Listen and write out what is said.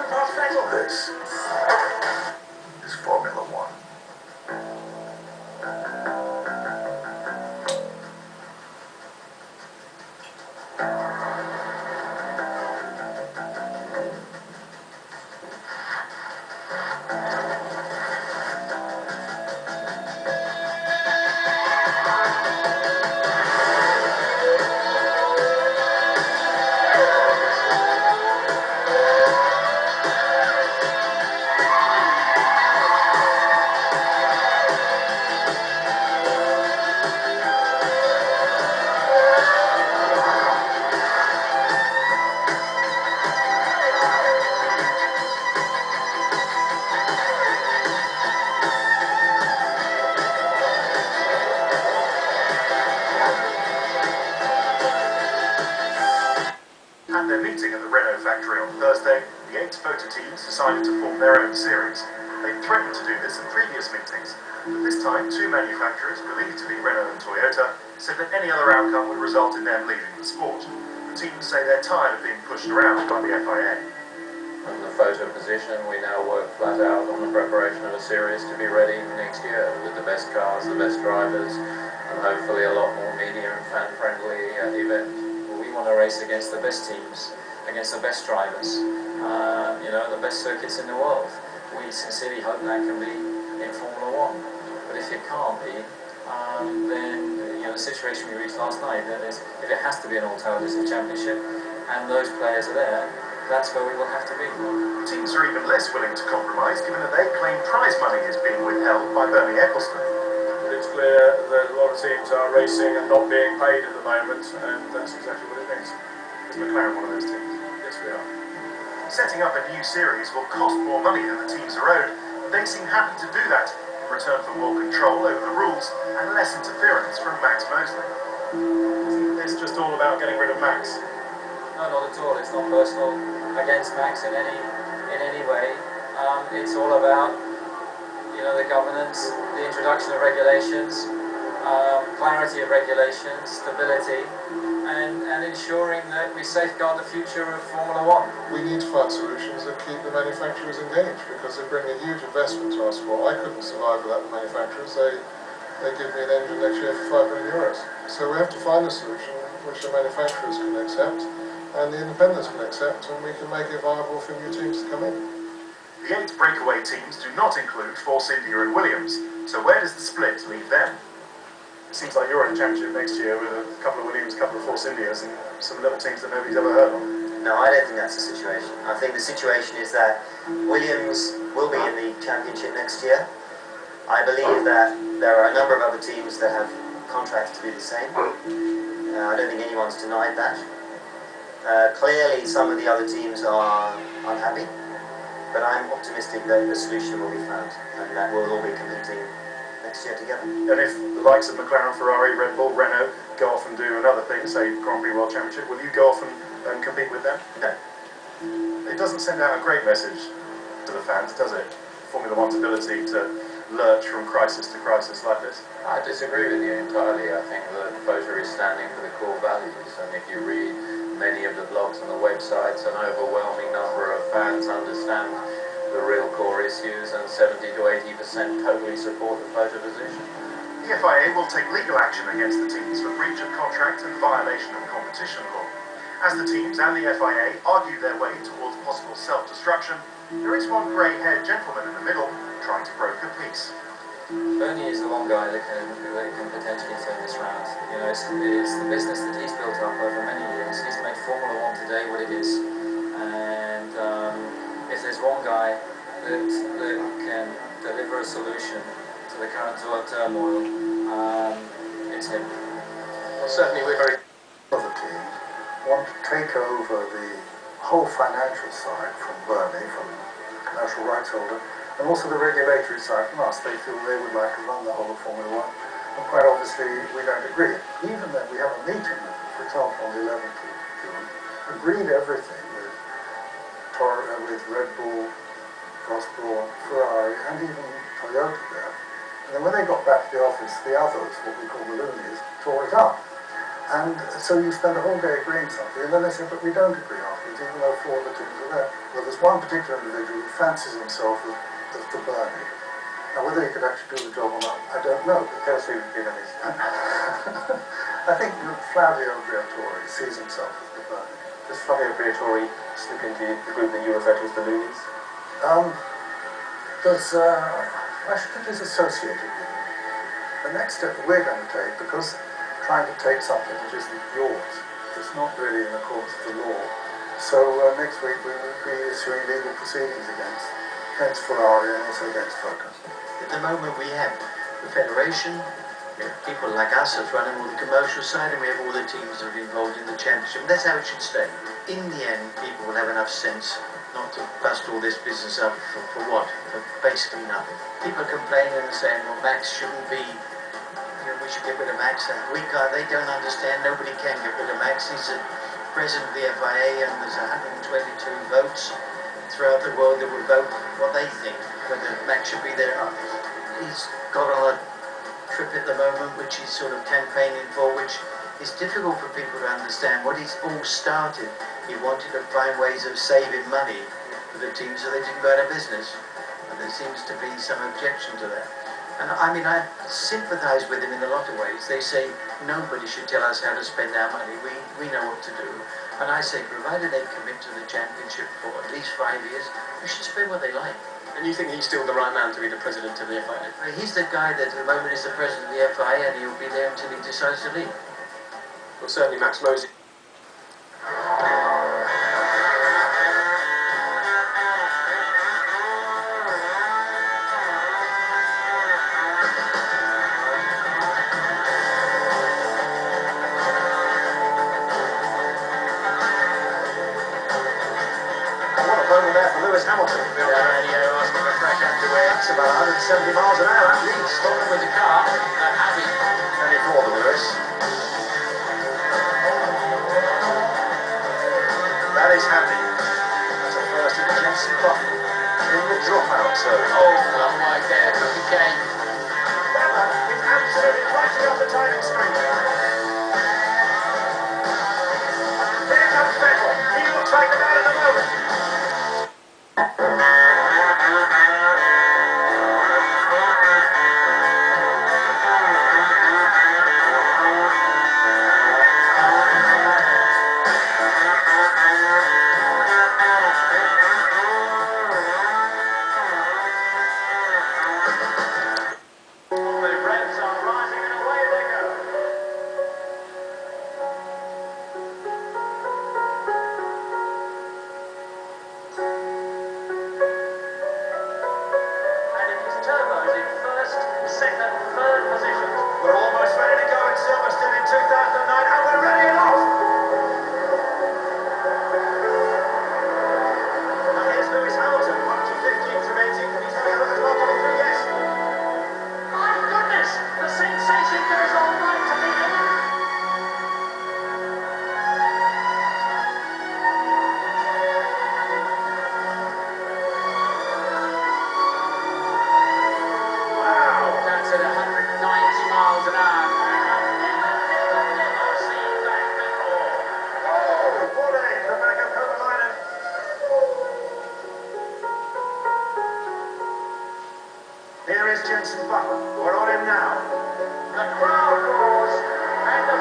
perfect. This is Formula One. At their meeting at the Renault factory on Thursday, the 8 photo teams decided to form their own series. They threatened to do this in previous meetings, but this time 2 manufacturers, believed to be Renault and Toyota, said that any other outcome would result in them leaving the sport. The teams say they're tired of being pushed around by the FIA. From the photo position, we now work flat out on the preparation of a series to be ready next year with the best cars, the best drivers, and hopefully a lot more media and fan-friendly event. We want to race against the best teams, against the best drivers, the best circuits in the world. We sincerely hope that can be in Formula One. But if it can't be, then the situation we reached last night, that is, if it has to be an alternative championship, and those players are there, that's where we will have to be. Teams are even less willing to compromise, given that they claim prize money is being withheld by Bernie Eccleston. It's clear that a lot of teams are racing and not being paid at the moment, and that's exactly what it means. Is McLaren one of those teams? Yes, we are. Setting up a new series will cost more money than the teams are owed, but they seem happy to do that in return for more control over the rules and less interference from Max Mosley. Isn't this just all about getting rid of Max? No, not at all. It's not personal against Max in any way. It's all about the governance, the introduction of regulations, clarity of regulations, stability, and ensuring that we safeguard the future of Formula One. We need to find solutions that keep the manufacturers engaged, because they bring a huge investment to our sport. I couldn't survive without the manufacturers. They give me an engine next year for €5 million. So we have to find a solution which the manufacturers can accept and the independents can accept, and we can make it viable for new teams to come in. The 8 breakaway teams do not include Force India and Williams, so where does the split leave them? It seems like you're in the championship next year with a couple of Williams, a couple of Force Indias, and some little teams that nobody's ever heard of. No, I don't think that's the situation. I think the situation is that Williams will be in the championship next year. I believe that there are a number of other teams that have contracts to do the same. I don't think anyone's denied that. Clearly, some of the other teams are unhappy, but I'm optimistic that a solution will be found and that we'll all be competing next year together. And if the likes of McLaren, Ferrari, Red Bull, Renault go off and do another thing, say Grand Prix World Championship, will you go off and compete with them? No. It doesn't send out a great message to the fans, does it? Formula One's ability to lurch from crisis to crisis like this. I disagree with you entirely. I think that FOTA is standing for the core values, and if you read many of the blogs and the websites, an overwhelming number of fans understand the real core issues, and 70 to 80% totally support the FOTA position. The FIA will take legal action against the teams for breach of contract and violation of competition law. As the teams and the FIA argue their way towards possible self-destruction, there is one grey-haired gentleman in the middle trying to broker peace. Bernie is the one guy that can potentially turn this round. It's the business that he's built up over many years. He's made Formula One today what it is, and if there's one guy that can deliver a solution to the current turmoil, it's him. Well, certainly we're very... Other teams want to take over the whole financial side from Bernie, from commercial rights holder, and also the regulatory side from us. They feel they would like to run the whole of Formula One, and quite obviously we don't agree. Even though we have a meeting with them, for example, on the 11th of June, agreed everything with Red Bull, Gosbull, Ferrari, and even Toyota there. And then when they got back to the office, the others, what we call the loonies, tore it up. And so you spend a whole day agreeing something, and then they say, but we don't agree afterwards, even though 4 of the teams are there. Well, there's one particular individual who fancies himself as the Bernie. Now, whether he could actually do the job or not, I don't know. Tell us who would be the least. I think Flavio Briatore sees himself as the Bernie. Does Flavio Briatore slip into the group that you refer to as the loonies? I should think he's associated with them. The next step we're going to take, because trying to take something which isn't yours, it's not really in accordance with the law. So next week we will be issuing legal proceedings against Ferrari and also against Focus. At the moment we have the federation, we have people like us that's running all the commercial side, and we have all the teams that are involved in the championship. And that's how it should stay. In the end, people will have enough sense not to bust all this business up for what? For basically nothing. People are complaining and saying, well, Max shouldn't be, we should get rid of Max. And we can't, they don't understand, nobody can get rid of Max. He's the president of the FIA, and there's 122 votes throughout the world that would vote what they think, whether Max should be there or not. He's got on a trip at the moment, which he's sort of campaigning for, which is difficult for people to understand what he's all started. He wanted to find ways of saving money for the team so they didn't go out of business. And there seems to be some objection to that. And I mean, I sympathise with him in a lot of ways. They say nobody should tell us how to spend our money. We know what to do. And I say, provided they commit to the championship for at least 5 years, they should spend what they like. And you think he's still the right man to be the president of the FIA? He's the guy that at the moment is the president of the FIA, and he'll be there until he decides to leave. Well, certainly Max Mosey. Hamilton. Radio asking for fresh underway. That's about 170 miles an hour at least. Talking with the car, Abbey. 24 the Lewis. That is happy. That's a first in Jensen Button in the dropout zone. Oh, well, right there, cookie cake. Weber is absolutely lighting up the timing screen. Here comes Vettel. He looks like the man at the moment. Here is Jensen Button. We're on him now. The crowd roars, and